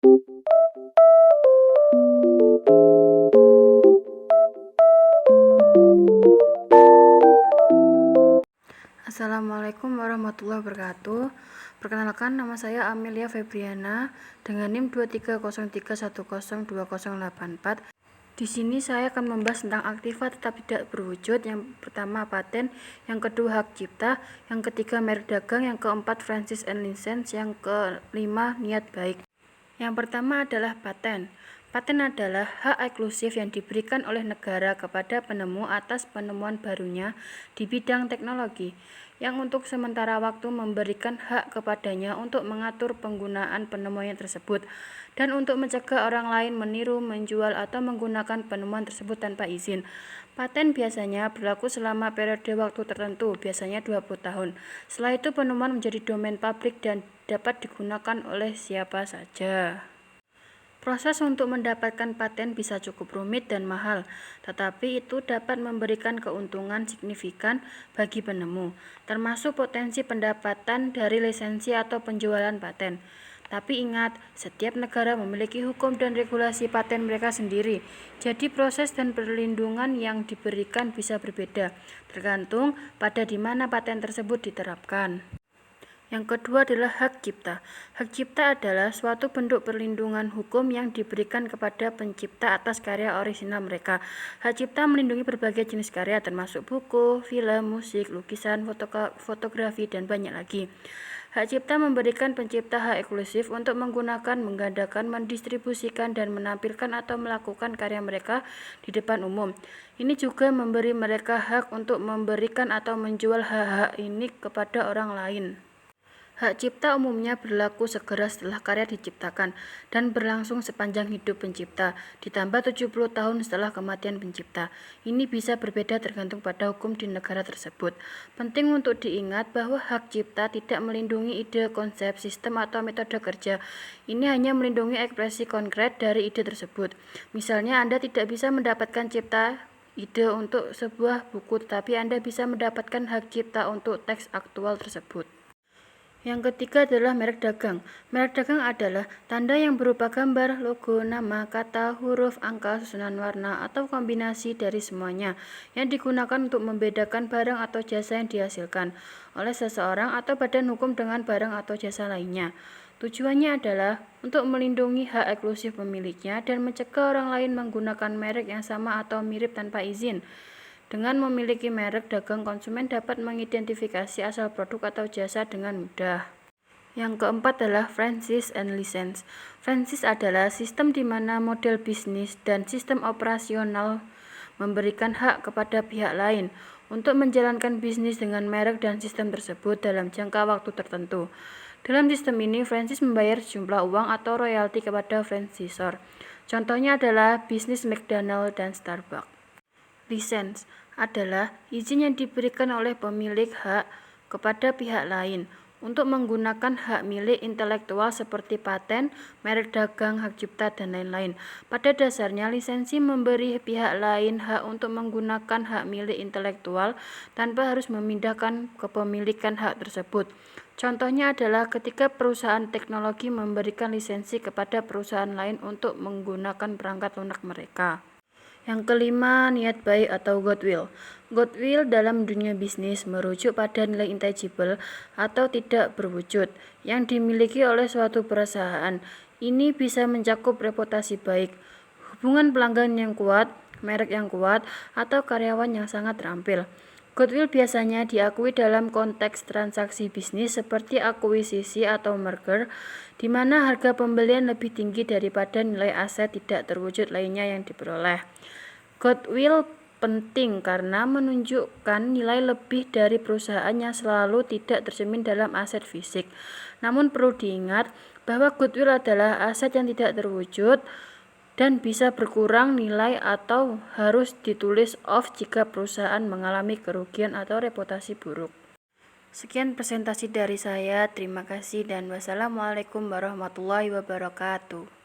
Assalamualaikum warahmatullahi wabarakatuh. Perkenalkan, nama saya Amelia Febriana dengan NIM 23031020084. Di sini saya akan membahas tentang aktiva tetap tidak berwujud. Yang pertama paten, yang kedua hak cipta, yang ketiga merek dagang, yang keempat franchise and license, yang kelima niat baik. Yang pertama adalah paten. Paten adalah hak eksklusif yang diberikan oleh negara kepada penemu atas penemuan barunya di bidang teknologi, yang untuk sementara waktu memberikan hak kepadanya untuk mengatur penggunaan penemuannya tersebut, dan untuk mencegah orang lain meniru, menjual, atau menggunakan penemuan tersebut tanpa izin. Paten biasanya berlaku selama periode waktu tertentu, biasanya 20 tahun. Setelah itu penemuan menjadi domain publik dan dapat digunakan oleh siapa saja. Proses untuk mendapatkan paten bisa cukup rumit dan mahal, tetapi itu dapat memberikan keuntungan signifikan bagi penemu, termasuk potensi pendapatan dari lisensi atau penjualan paten. Tapi ingat, setiap negara memiliki hukum dan regulasi paten mereka sendiri, jadi proses dan perlindungan yang diberikan bisa berbeda, tergantung pada di mana paten tersebut diterapkan. Yang kedua adalah hak cipta. Hak cipta adalah suatu bentuk perlindungan hukum yang diberikan kepada pencipta atas karya orisinal mereka. Hak cipta melindungi berbagai jenis karya termasuk buku, film, musik, lukisan, fotografi, dan banyak lagi. Hak cipta memberikan pencipta hak eksklusif untuk menggunakan, menggandakan, mendistribusikan, dan menampilkan atau melakukan karya mereka di depan umum. Ini juga memberi mereka hak untuk memberikan atau menjual hak-hak ini kepada orang lain. Hak cipta umumnya berlaku segera setelah karya diciptakan dan berlangsung sepanjang hidup pencipta, ditambah 70 tahun setelah kematian pencipta. Ini bisa berbeda tergantung pada hukum di negara tersebut. Penting untuk diingat bahwa hak cipta tidak melindungi ide, konsep, sistem, atau metode kerja. Ini hanya melindungi ekspresi konkret dari ide tersebut. Misalnya, Anda tidak bisa mendapatkan cipta ide untuk sebuah buku, tetapi Anda bisa mendapatkan hak cipta untuk teks aktual tersebut. Yang ketiga adalah merek dagang. Merek dagang adalah tanda yang berupa gambar, logo, nama, kata, huruf, angka, susunan warna, atau kombinasi dari semuanya yang digunakan untuk membedakan barang atau jasa yang dihasilkan oleh seseorang atau badan hukum dengan barang atau jasa lainnya. Tujuannya adalah untuk melindungi hak eksklusif pemiliknya dan mencegah orang lain menggunakan merek yang sama atau mirip tanpa izin. Dengan memiliki merek dagang, konsumen dapat mengidentifikasi asal produk atau jasa dengan mudah. Yang keempat adalah franchise and license. Franchise adalah sistem di mana model bisnis dan sistem operasional memberikan hak kepada pihak lain untuk menjalankan bisnis dengan merek dan sistem tersebut dalam jangka waktu tertentu. Dalam sistem ini, franchise membayar sejumlah uang atau royalti kepada franchisor. Contohnya adalah bisnis McDonald dan Starbucks. Lisensi adalah izin yang diberikan oleh pemilik hak kepada pihak lain untuk menggunakan hak milik intelektual seperti paten, merek dagang, hak cipta, dan lain-lain. Pada dasarnya, lisensi memberi pihak lain hak untuk menggunakan hak milik intelektual tanpa harus memindahkan kepemilikan hak tersebut. Contohnya adalah ketika perusahaan teknologi memberikan lisensi kepada perusahaan lain untuk menggunakan perangkat lunak mereka. Yang kelima, niat baik atau goodwill. Goodwill dalam dunia bisnis merujuk pada nilai intangible atau tidak berwujud yang dimiliki oleh suatu perusahaan. Ini bisa mencakup reputasi baik, hubungan pelanggan yang kuat, merek yang kuat, atau karyawan yang sangat terampil. Goodwill biasanya diakui dalam konteks transaksi bisnis seperti akuisisi atau merger, di mana harga pembelian lebih tinggi daripada nilai aset tidak terwujud lainnya yang diperoleh. Goodwill penting karena menunjukkan nilai lebih dari perusahaan yang selalu tidak tercermin dalam aset fisik. Namun perlu diingat bahwa goodwill adalah aset yang tidak terwujud dan bisa berkurang nilai atau harus ditulis off jika perusahaan mengalami kerugian atau reputasi buruk. Sekian presentasi dari saya, terima kasih dan wassalamualaikum warahmatullahi wabarakatuh.